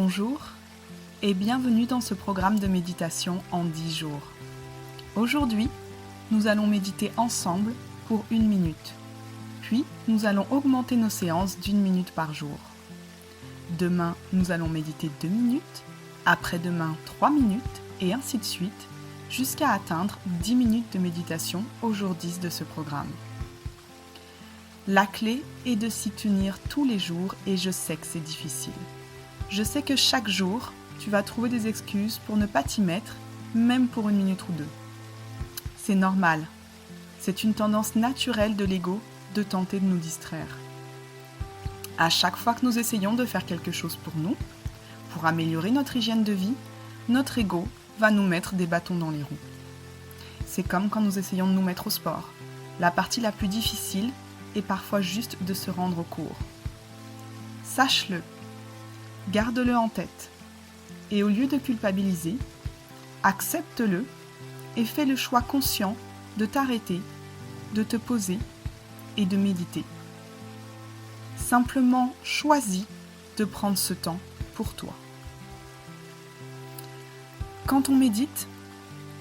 Bonjour et bienvenue dans ce programme de méditation en 10 jours. Aujourd'hui, nous allons méditer ensemble pour 1 minute. Puis, nous allons augmenter nos séances d'1 minute par jour. Demain, nous allons méditer 2 minutes, après-demain 3 minutes et ainsi de suite, jusqu'à atteindre 10 minutes de méditation au jour 10 de ce programme. La clé est de s'y tenir tous les jours et je sais que c'est difficile. Je sais que chaque jour, tu vas trouver des excuses pour ne pas t'y mettre, même pour 1 minute ou 2. C'est normal. C'est une tendance naturelle de l'ego de tenter de nous distraire. À chaque fois que nous essayons de faire quelque chose pour nous, pour améliorer notre hygiène de vie, notre ego va nous mettre des bâtons dans les roues. C'est comme quand nous essayons de nous mettre au sport. La partie la plus difficile est parfois juste de se rendre au cours. Sache-le. Garde-le en tête et au lieu de culpabiliser, accepte-le et fais le choix conscient de t'arrêter, de te poser et de méditer. Simplement choisis de prendre ce temps pour toi. Quand on médite,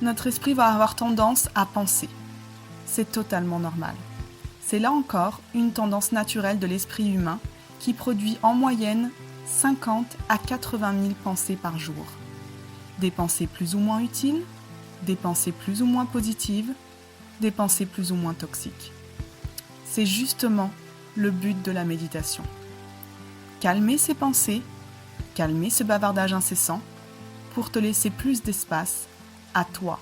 notre esprit va avoir tendance à penser. C'est totalement normal. C'est là encore une tendance naturelle de l'esprit humain qui produit en moyenne 50 à 80 000 pensées par jour. Des pensées plus ou moins utiles, des pensées plus ou moins positives, des pensées plus ou moins toxiques. C'est justement le but de la méditation. Calmer ces pensées, calmer ce bavardage incessant pour te laisser plus d'espace à toi.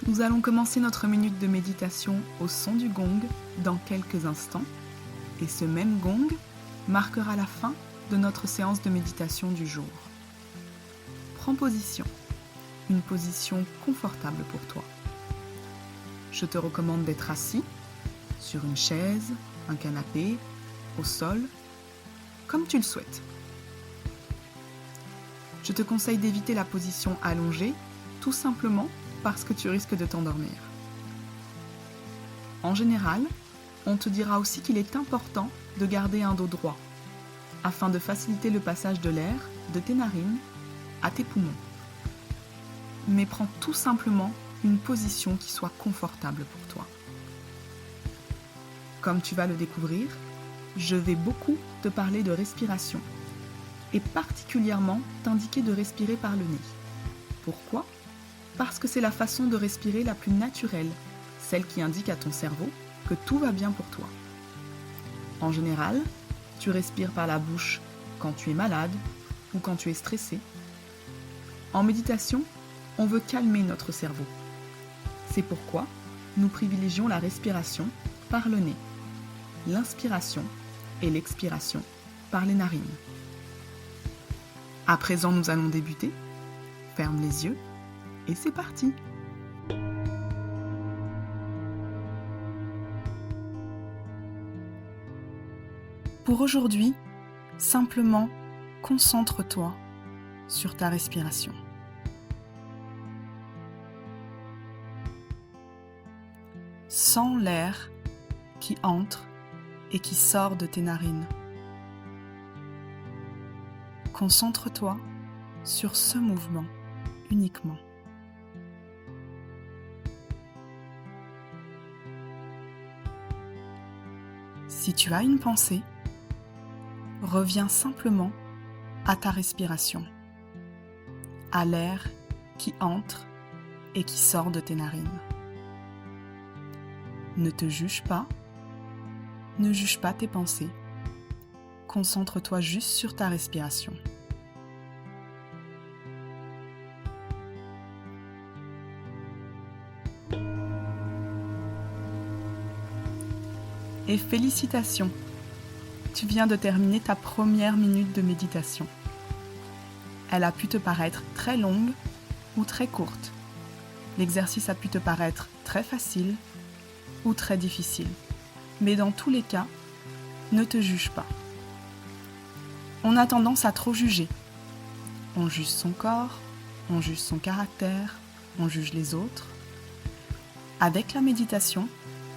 Nous allons commencer notre minute de méditation au son du gong dans quelques instants et ce même gong marquera la fin de notre séance de méditation du jour. Prends position, une position confortable pour toi. Je te recommande d'être assis sur une chaise, un canapé, au sol, comme tu le souhaites. Je te conseille d'éviter la position allongée, tout simplement parce que tu risques de t'endormir. En général, on te dira aussi qu'il est important de garder un dos droit, afin de faciliter le passage de l'air de tes narines à tes poumons. Mais prends tout simplement une position qui soit confortable pour toi. Comme tu vas le découvrir, je vais beaucoup te parler de respiration et particulièrement t'indiquer de respirer par le nez. Pourquoi ? Parce que c'est la façon de respirer la plus naturelle, celle qui indique à ton cerveau que tout va bien pour toi. En général, tu respires par la bouche quand tu es malade ou quand tu es stressé. En méditation, on veut calmer notre cerveau. C'est pourquoi nous privilégions la respiration par le nez, l'inspiration et l'expiration par les narines. À présent, nous allons débuter. Ferme les yeux et c'est parti! Pour aujourd'hui, simplement concentre-toi sur ta respiration. Sens l'air qui entre et qui sort de tes narines. Concentre-toi sur ce mouvement uniquement. Si tu as une pensée, reviens simplement à ta respiration, à l'air qui entre et qui sort de tes narines. Ne te juge pas, ne juge pas tes pensées. Concentre-toi juste sur ta respiration. Et félicitations! Tu viens de terminer ta première minute de méditation. Elle a pu te paraître très longue ou très courte. L'exercice a pu te paraître très facile ou très difficile. Mais dans tous les cas, ne te juge pas. On a tendance à trop juger. On juge son corps, on juge son caractère, on juge les autres. Avec la méditation,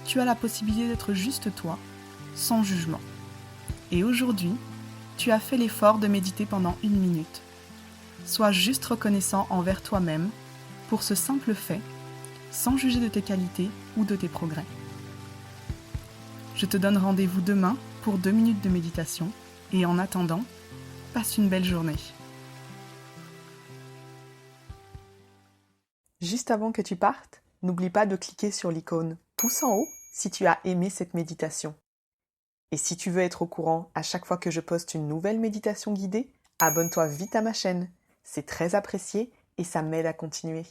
tu as la possibilité d'être juste toi, sans jugement. Et aujourd'hui, tu as fait l'effort de méditer pendant 1 minute. Sois juste reconnaissant envers toi-même pour ce simple fait, sans juger de tes qualités ou de tes progrès. Je te donne rendez-vous demain pour 2 minutes de méditation et en attendant, passe une belle journée. Juste avant que tu partes, n'oublie pas de cliquer sur l'icône pouce en haut si tu as aimé cette méditation. Et si tu veux être au courant à chaque fois que je poste une nouvelle méditation guidée, abonne-toi vite à ma chaîne. C'est très apprécié et ça m'aide à continuer.